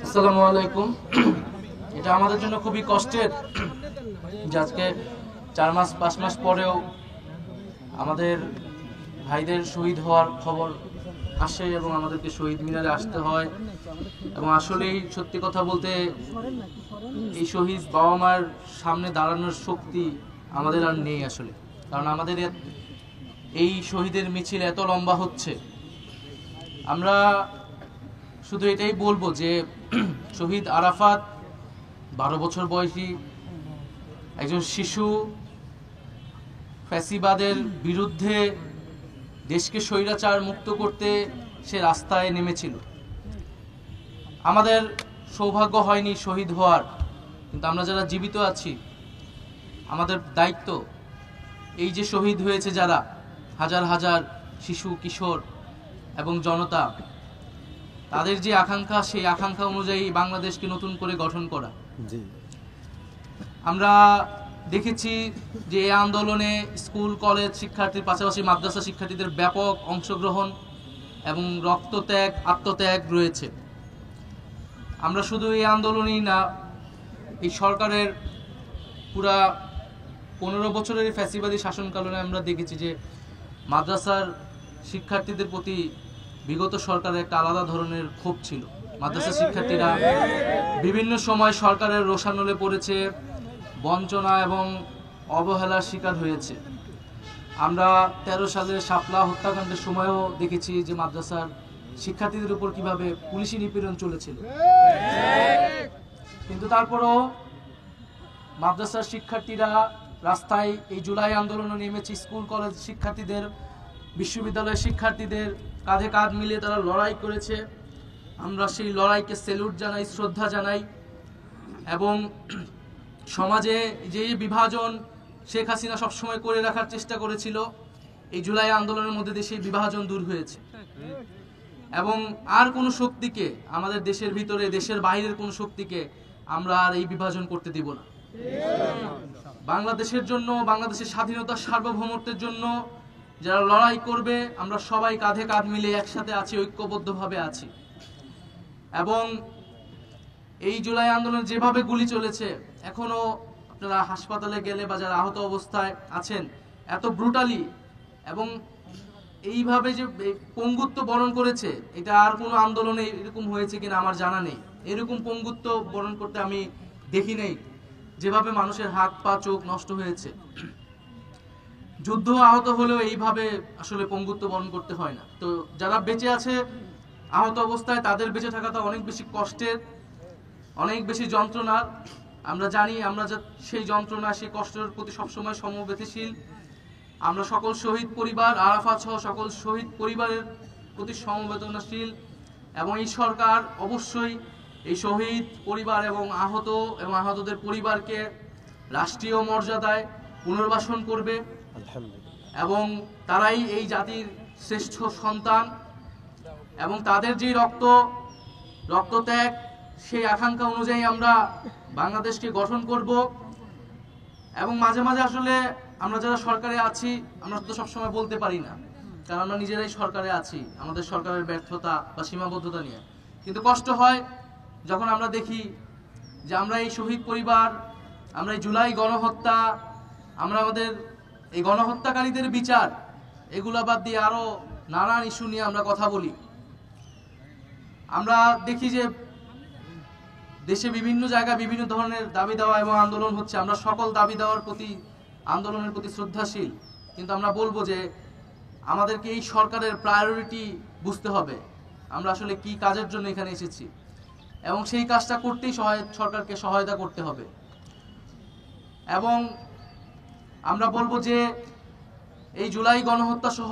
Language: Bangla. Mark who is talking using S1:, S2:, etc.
S1: আসসালামু আলাইকুম। এটা আমাদের জন্য খুবই কষ্টের যে আজকে 4 মাস 5 মাস পরেও আমাদের ভাইদের শহীদ হওয়ার খবর আসে এবং আমাদেরকে শহীদ মিনারে আসতে হয়। এবং আসলেই সত্যি কথা বলতে এই শহীদ বাবা মার সামনে দাঁড়ানোর শক্তি আমাদের আর নেই আসলে। কারণ আমাদের এই শহীদের মিছিল এত লম্বা হচ্ছে, আমরা শুধু এটাই বলবো যে শহীদ আরাফাত 12 বছর বয়সী একজন শিশু, ফ্যাসিবাদের বিরুদ্ধে দেশকে স্বৈরাচার মুক্ত করতে সে রাস্তায় নেমেছিল। আমাদের সৌভাগ্য হয়নি শহীদ হওয়ার, কিন্তু আমরা যারা জীবিত আছি আমাদের দায়িত্ব এই যে শহীদ হয়েছে যারা হাজার হাজার শিশু, কিশোর এবং জনতা, তাদের যে আকাঙ্ক্ষা, সেই আকাঙ্ক্ষা অনুযায়ী বাংলাদেশকে নতুন করে গঠন করা। আমরা দেখেছি যে এই আন্দোলনে স্কুল কলেজ শিক্ষার্থীর পাশাপাশি মাদ্রাসা শিক্ষার্থীদের ব্যাপক অংশগ্রহণ এবং রক্তত্যাগ, আত্মত্যাগ রয়েছে। আমরা শুধু এই আন্দোলনই না, এই সরকারের পুরা 15 বছরের ফ্যাসিবাদী শাসনকালে আমরা দেখেছি যে মাদ্রাসার শিক্ষার্থীদের প্রতি বিগত সরকারের একটা আলাদা ধরনের ক্ষোভ ছিল। মাদ্রাসা শিক্ষার্থীরা বিভিন্ন সময় সরকারের রোষানলে পড়েছে, বঞ্চনা এবং অবহেলার শিকার হয়েছে। আমরা 13 সালের শাপলা হত্যাকাণ্ডের সময়ও দেখেছি যে মাদ্রাসার শিক্ষার্থীদের উপর কিভাবে পুলিশি নিপীড়ন চলেছিল। কিন্তু তারপরও মাদ্রাসার শিক্ষার্থীরা রাস্তায় এই জুলাই আন্দোলনে নেমেছে। স্কুল কলেজ শিক্ষার্থীদের, বিশ্ববিদ্যালয়ের শিক্ষার্থীদের কাঁধে কাঁধ মিলিয়ে তারা লড়াই করেছে। আমরা সেই লড়াইকে স্যালুট জানাই, শ্রদ্ধা জানাই। এবং সমাজে যে বিভাজন শেখ হাসিনা সবসময় করে রাখার চেষ্টা করেছিল, এই জুলাই আন্দোলনের মধ্যে দিয়ে সেই বিভাজন দূর হয়েছে। এবং আর কোনো শক্তিকে, আমাদের দেশের ভিতরে দেশের বাইরের কোনো শক্তিকে আমরা আর এই বিভাজন করতে দিব না। বাংলাদেশের জন্য, বাংলাদেশের স্বাধীনতা সার্বভৌমত্বের জন্য যারা লড়াই করবে, আমরা সবাই কাঁধে কাঁধ মিলে একসাথে আছি, ঐক্যবদ্ধভাবে আছি। এবং এই জুলাই আন্দোলন যেভাবে গুলি চলেছে, এখনো আপনারা হাসপাতালে গেলে বা যারা আহত অবস্থায় আছেন, এত ব্রুটালি এবং এইভাবে যে পঙ্গুত্ব বরণ করেছে, এটা আর কোনো আন্দোলনে এরকম হয়েছে কিনা আমার জানা নেই। এরকম পঙ্গুত্ব বরণ করতে আমি দেখি নাই, যেভাবে মানুষের হাত পা চোখ নষ্ট হয়েছে। যুদ্ধ আহত হলেও এইভাবে আসলে পঙ্গুত্ব বরণ করতে হয় না। তো যারা বেঁচে আছে আহত অবস্থায়, তাদের বেঁচে থাকাটা অনেক বেশি কষ্টের, অনেক বেশি যন্ত্রণার। আমরা জানি, আমরা সেই যন্ত্রণা, সেই কষ্টের প্রতি সবসময় সমবেদনশীল। আমরা সকল শহীদ পরিবার, আরাফাত সহ সকল শহীদ পরিবারের প্রতি সমবেদনশীল। এবং এই সরকার অবশ্যই এই শহীদ পরিবার এবং আহতদের পরিবারকে রাষ্ট্রীয় মর্যাদায় পুনর্বাসন করবে। এবং তারাই এই জাতির শ্রেষ্ঠ সন্তান, এবং তাদের যে রক্তত্যাগ, সেই আকাঙ্ক্ষা অনুযায়ী আমরা বাংলাদেশকে গঠন করব। এবং মাঝে মাঝে আসলে আমরা যারা সরকারে আছি, আমরা তো সবসময় বলতে পারি না, কারণ আমরা নিজেরাই সরকারে আছি, আমাদের সরকারের ব্যর্থতা বা সীমাবদ্ধতা নিয়ে। কিন্তু কষ্ট হয় যখন আমরা দেখি যে আমরা এই শহীদ পরিবার, আমরা এই জুলাই গণহত্যা, আমরা আমাদের এই গণহত্যাকারীদের বিচার, এগুলা বাদ দিয়ে আরো নানান ইস্যু নিয়ে আমরা কথা বলি। আমরা দেখি যে দেশে বিভিন্ন জায়গায় বিভিন্ন ধরনের দাবি দেওয়া এবং আন্দোলন হচ্ছে। আমরা সকল দাবি দেওয়ার প্রতি, আন্দোলনের প্রতি শ্রদ্ধাশীল, কিন্তু আমরা বলবো যে আমাদেরকে এই সরকারের প্রায়োরিটি বুঝতে হবে, আমরা আসলে কি কাজের জন্য এখানে এসেছি, এবং সেই কাজটা করতেই সরকারকে সহায়তা করতে হবে। এবং আমরা বলবো যে এই জুলাই গণহত্যা সহ